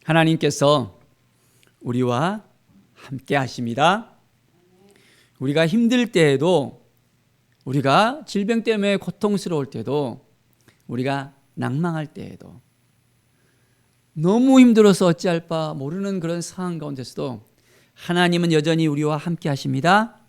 하나님께서 우리와 함께 하십니다. 우리가 힘들 때에도, 우리가 질병 때문에 고통스러울 때도, 우리가 낭망할 때에도, 너무 힘들어서 어찌할 바 모르는 그런 상황 가운데서도 하나님은 여전히 우리와 함께 하십니다.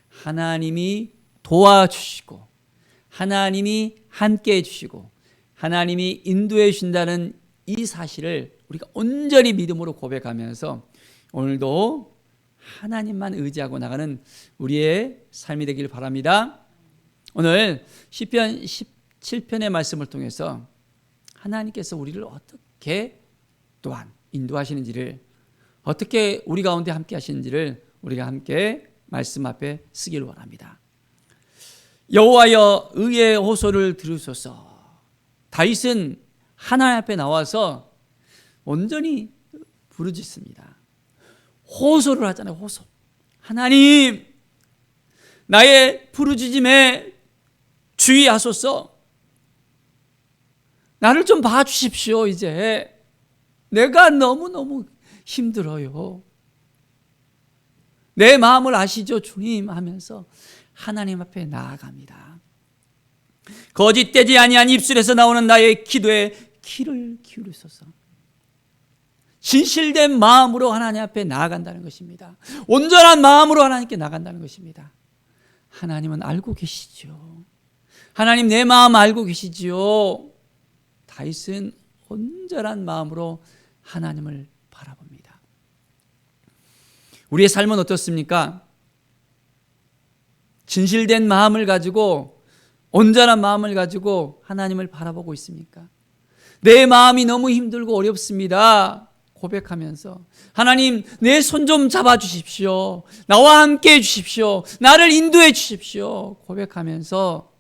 하나님이 도와주시고, 하나님이 함께 해주시고, 하나님이 인도해 주신다는 이 사실을 우리가 온전히 믿음으로 고백하면서 오늘도 하나님만 의지하고 나가는 우리의 삶이 되길 바랍니다. 오늘 시편 17편의 말씀을 통해서 하나님께서 우리를 어떻게 또한 인도하시는지를, 어떻게 우리 가운데 함께 하시는지를 우리가 함께 말씀 앞에 쓰기를 원합니다. 여호와여 의의 호소를 들으소서. 다윗은 하나님 앞에 나와서 온전히 부르짖습니다. 호소를 하잖아요. 호소. 하나님, 나의 부르짖음에 주의하소서. 나를 좀 봐주십시오. 이제 내가 너무너무 힘들어요. 내 마음을 아시죠, 주님? 하면서 하나님 앞에 나아갑니다. 거짓되지 아니한 입술에서 나오는 나의 기도에 귀를 기울이소서. 진실된 마음으로 하나님 앞에 나아간다는 것입니다. 온전한 마음으로 하나님께 나간다는 것입니다. 하나님은 알고 계시죠. 하나님 내 마음 알고 계시지요. 다윗은 온전한 마음으로 하나님을 바라봅니다. 우리의 삶은 어떻습니까? 진실된 마음을 가지고, 온전한 마음을 가지고 하나님을 바라보고 있습니까? 내 마음이 너무 힘들고 어렵습니다. 고백하면서 하나님, 내 손 좀 잡아주십시오. 나와 함께 해주십시오. 나를 인도해 주십시오. 고백하면서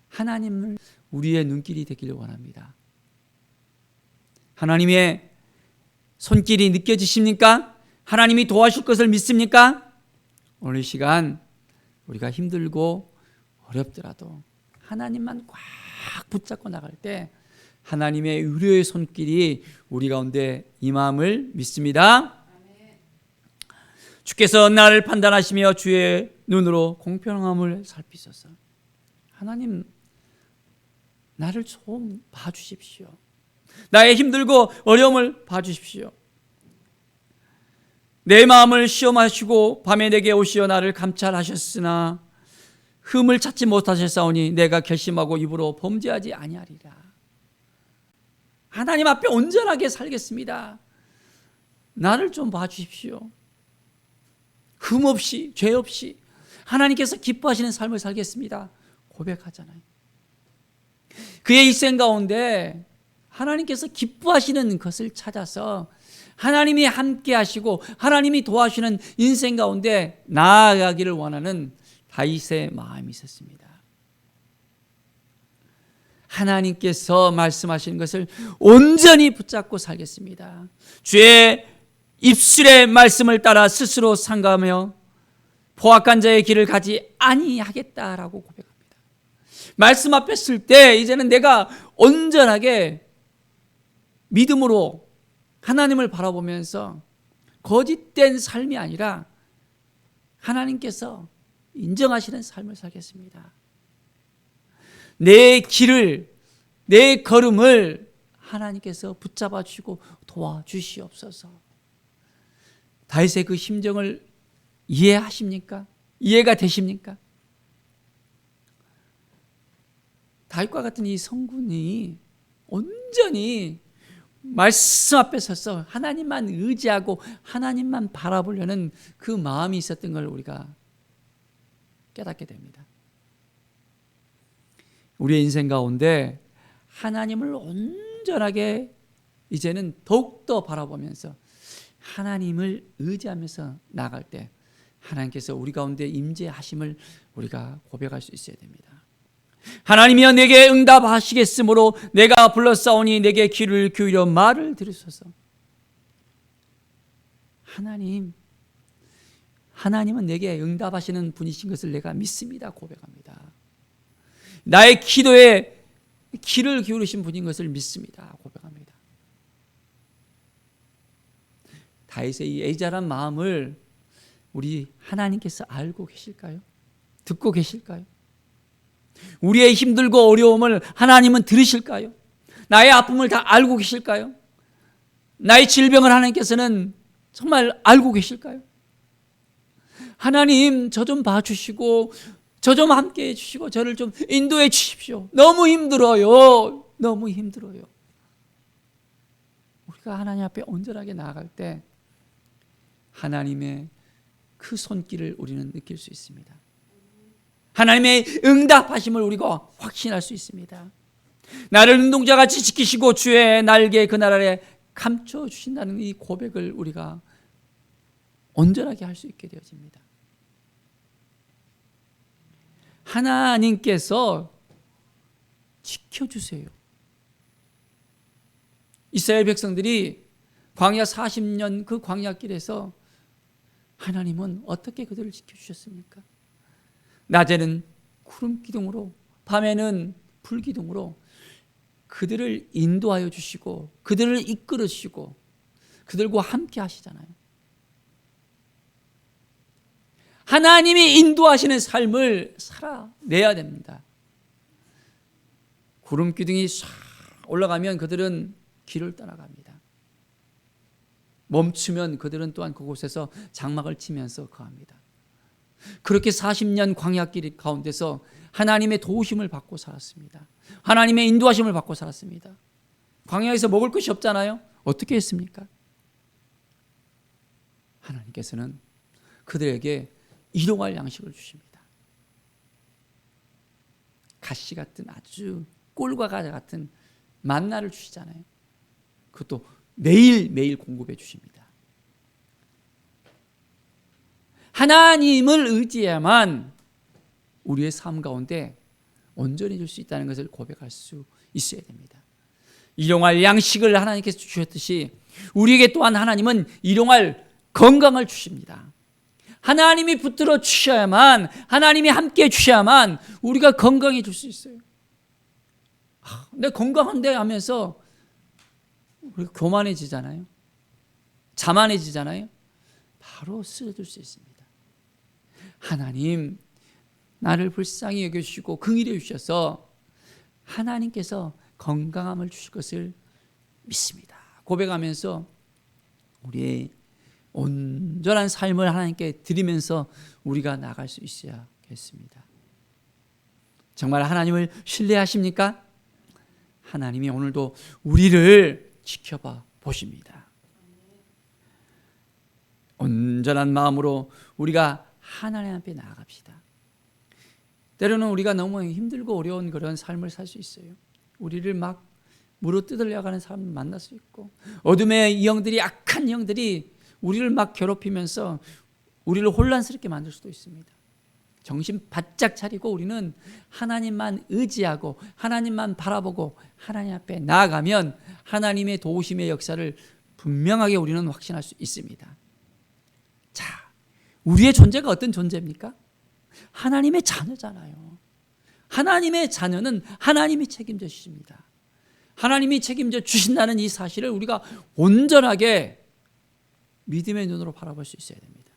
하나님을 우리의 눈길이 되기를 원합니다. 하나님의 손길이 느껴지십니까? 하나님이 도와줄 것을 믿습니까? 오늘 이 시간 우리가 힘들고 어렵더라도 하나님만 꽉 붙잡고 나갈 때 하나님의 의료의 손길이 우리 가운데 임함을 믿습니다. 주께서 나를 판단하시며 주의 눈으로 공평함을 살피소서. 하나님, 나를 좀 봐주십시오. 나의 힘들고 어려움을 봐주십시오. 내 마음을 시험하시고 밤에 내게 오시어 나를 감찰하셨으나 흠을 찾지 못하셨사오니 내가 결심하고 입으로 범죄하지 아니하리라. 하나님 앞에 온전하게 살겠습니다. 나를 좀 봐주십시오. 흠 없이, 죄 없이 하나님께서 기뻐하시는 삶을 살겠습니다. 고백하잖아요. 그의 일생 가운데 하나님께서 기뻐하시는 것을 찾아서 하나님이 함께 하시고 하나님이 도와주시는 인생 가운데 나아가기를 원하는 다윗의 마음이 있었습니다. 하나님께서 말씀하시는 것을 온전히 붙잡고 살겠습니다. 주의 입술의 말씀을 따라 스스로 상가하며 포악한 자의 길을 가지 아니하겠다라고 고백합니다. 말씀 앞에 쓸 때 이제는 내가 온전하게 믿음으로 하나님을 바라보면서 거짓된 삶이 아니라 하나님께서 인정하시는 삶을 살겠습니다. 내 길을, 내 걸음을 하나님께서 붙잡아 주시고 도와주시옵소서. 다윗의 그 심정을 이해하십니까? 이해가 되십니까? 다윗과 같은 이 성군이 온전히 말씀 앞에 서서 하나님만 의지하고 하나님만 바라보려는 그 마음이 있었던 걸 우리가 깨닫게 됩니다. 우리의 인생 가운데 하나님을 온전하게 이제는 더욱더 바라보면서 하나님을 의지하면서 나아갈 때 하나님께서 우리 가운데 임재하심을 우리가 고백할 수 있어야 됩니다. 하나님이여 내게 응답하시겠으므로 내가 불렀사오니 내게 귀를 기울여 말을 들으소서. 하나님은 내게 응답하시는 분이신 것을 내가 믿습니다. 고백합니다. 나의 기도에 귀를 기울이신 분인 것을 믿습니다. 고백합니다. 다윗의 이 애절한 마음을 우리 하나님께서 알고 계실까요? 듣고 계실까요? 우리의 힘들고 어려움을 하나님은 들으실까요? 나의 아픔을 다 알고 계실까요? 나의 질병을 하나님께서는 정말 알고 계실까요? 하나님, 저 좀 봐주시고 저 좀 함께 해주시고 저를 좀 인도해 주십시오. 너무 힘들어요. 너무 힘들어요. 우리가 하나님 앞에 온전하게 나아갈 때 하나님의 그 손길을 우리는 느낄 수 있습니다. 하나님의 응답하심을 우리가 확신할 수 있습니다. 나를 눈동자같이 지키시고 주의 날개 그날 아래 감춰주신다는 이 고백을 우리가 온전하게 할 수 있게 되어집니다. 하나님께서 지켜주세요. 이스라엘 백성들이 광야 40년 그 광야길에서 하나님은 어떻게 그들을 지켜주셨습니까? 낮에는 구름 기둥으로, 밤에는 불 기둥으로 그들을 인도하여 주시고 그들을 이끌어 주시고 그들과 함께 하시잖아요. 하나님이 인도하시는 삶을 살아내야 됩니다. 구름 기둥이 싹 올라가면 그들은 길을 떠나갑니다. 멈추면 그들은 또한 그곳에서 장막을 치면서 거합니다. 그렇게 40년 광야길 가운데서 하나님의 도우심을 받고 살았습니다. 하나님의 인도하심을 받고 살았습니다. 광야에서 먹을 것이 없잖아요. 어떻게 했습니까? 하나님께서는 그들에게 일용할 양식을 주십니다. 가시 같은 아주 꿀과 과자 같은 만나를 주시잖아요. 그것도 매일매일 공급해 주십니다. 하나님을 의지해야만 우리의 삶 가운데 온전해질 수 있다는 것을 고백할 수 있어야 됩니다. 일용할 양식을 하나님께서 주셨듯이 우리에게 또한 하나님은 일용할 건강을 주십니다. 하나님이 붙들어 주셔야만, 하나님이 함께 주셔야만 우리가 건강해질 수 있어요. 내 건강한데 하면서 우리가 교만해지잖아요. 자만해지잖아요. 바로 쓰러질 수 있습니다. 하나님, 나를 불쌍히 여겨주시고 긍휼히 여주셔서 하나님께서 건강함을 주실 것을 믿습니다. 고백하면서 우리의 온전한 삶을 하나님께 드리면서 우리가 나갈 수 있어야겠습니다. 정말 하나님을 신뢰하십니까? 하나님이 오늘도 우리를 지켜봐 보십니다. 온전한 마음으로 우리가 하나님 앞에 나아갑시다. 때로는 우리가 너무 힘들고 어려운 그런 삶을 살 수 있어요. 우리를 막 물어뜯으려고 사람을 만날 수 있고, 어둠의 영들이, 악한 영들이 우리를 막 괴롭히면서 우리를 혼란스럽게 만들 수도 있습니다. 정신 바짝 차리고 우리는 하나님만 의지하고 하나님만 바라보고 하나님 앞에 나아가면 하나님의 도우심의 역사를 분명하게 우리는 확신할 수 있습니다. 자, 우리의 존재가 어떤 존재입니까? 하나님의 자녀잖아요. 하나님의 자녀는 하나님이 책임져 주십니다. 하나님이 책임져 주신다는 이 사실을 우리가 온전하게 믿음의 눈으로 바라볼 수 있어야 됩니다.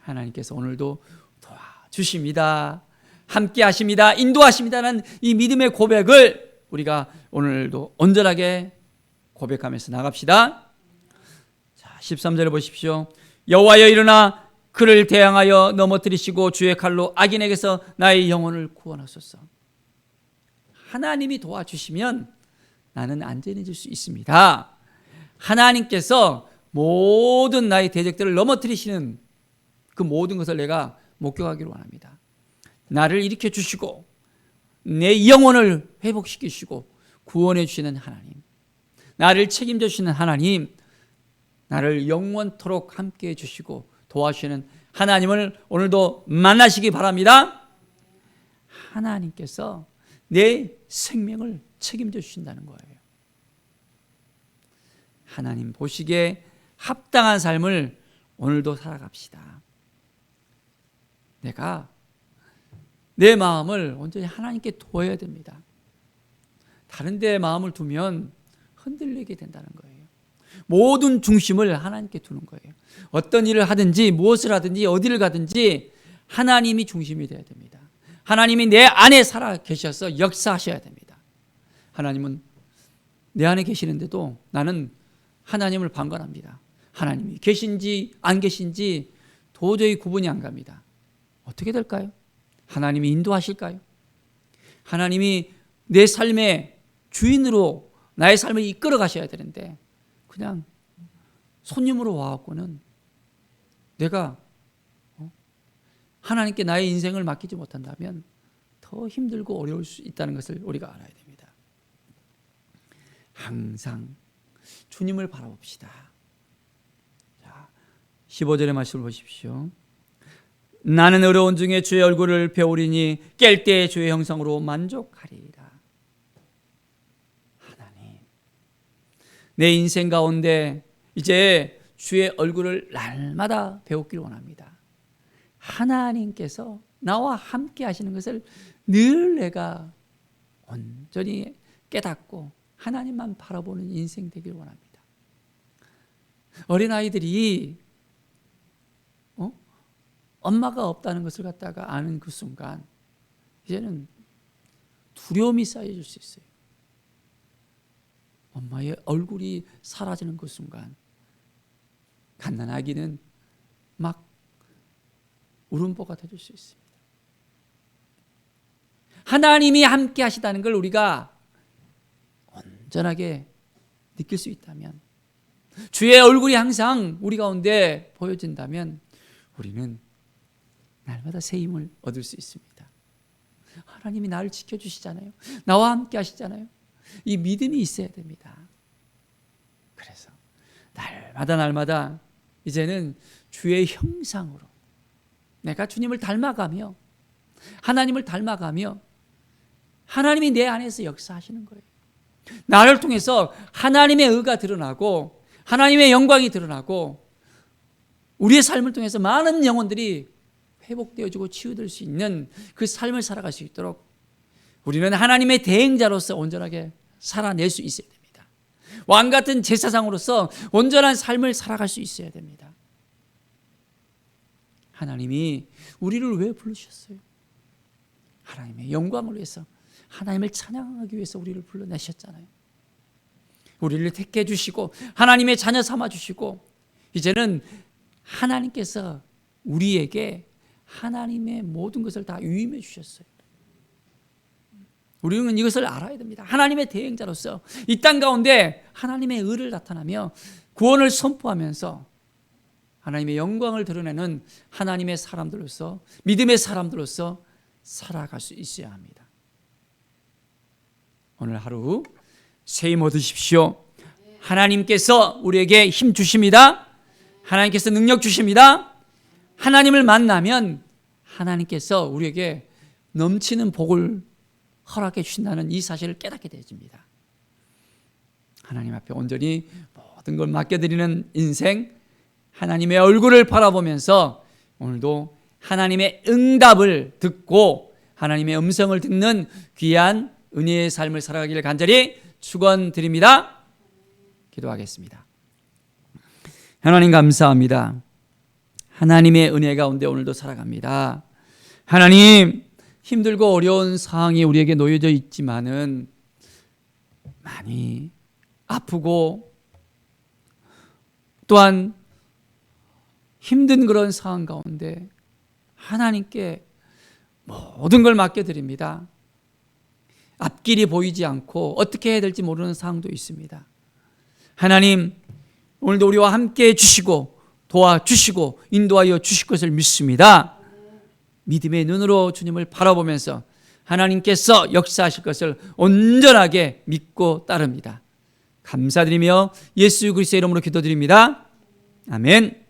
하나님께서 오늘도 도와주십니다. 함께 하십니다. 인도하십니다는 이 믿음의 고백을 우리가 오늘도 온전하게 고백하면서 나갑시다. 자, 13절을 보십시오. 여호와여 일어나 그를 대항하여 넘어뜨리시고 주의 칼로 악인에게서 나의 영혼을 구원하소서. 하나님이 도와주시면 나는 안전해질 수 있습니다. 하나님께서 모든 나의 대적들을 넘어뜨리시는 그 모든 것을 내가 목격하기를 원합니다. 나를 일으켜 주시고 내 영혼을 회복시키시고 구원해 주시는 하나님, 나를 책임져 주시는 하나님, 나를 영원토록 함께해 주시고 도와주시는 하나님을 오늘도 만나시기 바랍니다. 하나님께서 내 생명을 책임져 주신다는 거예요. 하나님 보시기에 합당한 삶을 오늘도 살아갑시다. 내가 내 마음을 온전히 하나님께 두어야 됩니다. 다른 데 마음을 두면 흔들리게 된다는 거예요. 모든 중심을 하나님께 두는 거예요. 어떤 일을 하든지 무엇을 하든지 어디를 가든지 하나님이 중심이 되어야 됩니다. 하나님이 내 안에 살아 계셔서 역사하셔야 됩니다. 하나님은 내 안에 계시는데도 나는 하나님을 방관합니다. 하나님이 계신지 안 계신지 도저히 구분이 안 갑니다. 어떻게 될까요? 하나님이 인도하실까요? 하나님이 내 삶의 주인으로 나의 삶을 이끌어 가셔야 되는데 그냥 손님으로 와갖고는 내가 하나님께 나의 인생을 맡기지 못한다면 더 힘들고 어려울 수 있다는 것을 우리가 알아야 됩니다. 항상 주님을 바라봅시다. 자, 15절의 말씀을 보십시오. 나는 어려운 중에 주의 얼굴을 배우리니 깰 때 주의 형상으로 만족하리이다. 하나님, 내 인생 가운데 이제 주의 얼굴을 날마다 배우기를 원합니다. 하나님께서 나와 함께 하시는 것을 늘 내가 온전히 깨닫고 하나님만 바라보는 인생 되길 원합니다. 어린아이들이 엄마가 없다는 것을 갖다가 아는 그 순간 이제는 두려움이 쌓여질 수 있어요. 엄마의 얼굴이 사라지는 그 순간 갓난아기는 막 울음보가 되줄 수 있습니다. 하나님이 함께 하시다는 걸 우리가 온전하게 느낄 수 있다면, 주의 얼굴이 항상 우리 가운데 보여진다면 우리는 날마다 새 힘을 얻을 수 있습니다. 하나님이 나를 지켜주시잖아요. 나와 함께 하시잖아요. 이 믿음이 있어야 됩니다. 그래서 날마다 이제는 주의 형상으로 내가 주님을 닮아가며 하나님을 닮아가며 하나님이 내 안에서 역사하시는 거예요. 나를 통해서 하나님의 의가 드러나고 하나님의 영광이 드러나고 우리의 삶을 통해서 많은 영혼들이 회복되어지고 치유될 수 있는 그 삶을 살아갈 수 있도록 우리는 하나님의 대행자로서 온전하게 살아낼 수 있어야 됩니다. 왕같은 제사장으로서 온전한 삶을 살아갈 수 있어야 됩니다. 하나님이 우리를 왜 부르셨어요? 하나님의 영광을 위해서, 하나님을 찬양하기 위해서 우리를 불러내셨잖아요. 우리를 택해 주시고 하나님의 자녀 삼아 주시고 이제는 하나님께서 우리에게 하나님의 모든 것을 다 위임해 주셨어요. 우리는 이것을 알아야 됩니다. 하나님의 대행자로서 이 땅 가운데 하나님의 의를 나타나며 구원을 선포하면서 하나님의 영광을 드러내는 하나님의 사람들로서, 믿음의 사람들로서 살아갈 수 있어야 합니다. 오늘 하루 새 힘 얻으십시오. 하나님께서 우리에게 힘 주십니다. 하나님께서 능력 주십니다. 하나님을 만나면 하나님께서 우리에게 넘치는 복을 허락해 주신다는 이 사실을 깨닫게 되어집니다. 하나님 앞에 온전히 모든 걸 맡겨드리는 인생, 하나님의 얼굴을 바라보면서 오늘도 하나님의 응답을 듣고 하나님의 음성을 듣는 귀한 은혜의 삶을 살아가기를 간절히 축원드립니다. 기도하겠습니다. 하나님 감사합니다. 하나님의 은혜 가운데 오늘도 살아갑니다. 하나님, 힘들고 어려운 상황이 우리에게 놓여져 있지만은 많이 아프고 또한 힘든 그런 상황 가운데 하나님께 모든 걸 맡겨드립니다. 앞길이 보이지 않고 어떻게 해야 될지 모르는 상황도 있습니다. 하나님, 오늘도 우리와 함께 해주시고 도와주시고 인도하여 주실 것을 믿습니다. 믿음의 눈으로 주님을 바라보면서 하나님께서 역사하실 것을 온전하게 믿고 따릅니다. 감사드리며 예수 그리스도의 이름으로 기도드립니다. 아멘.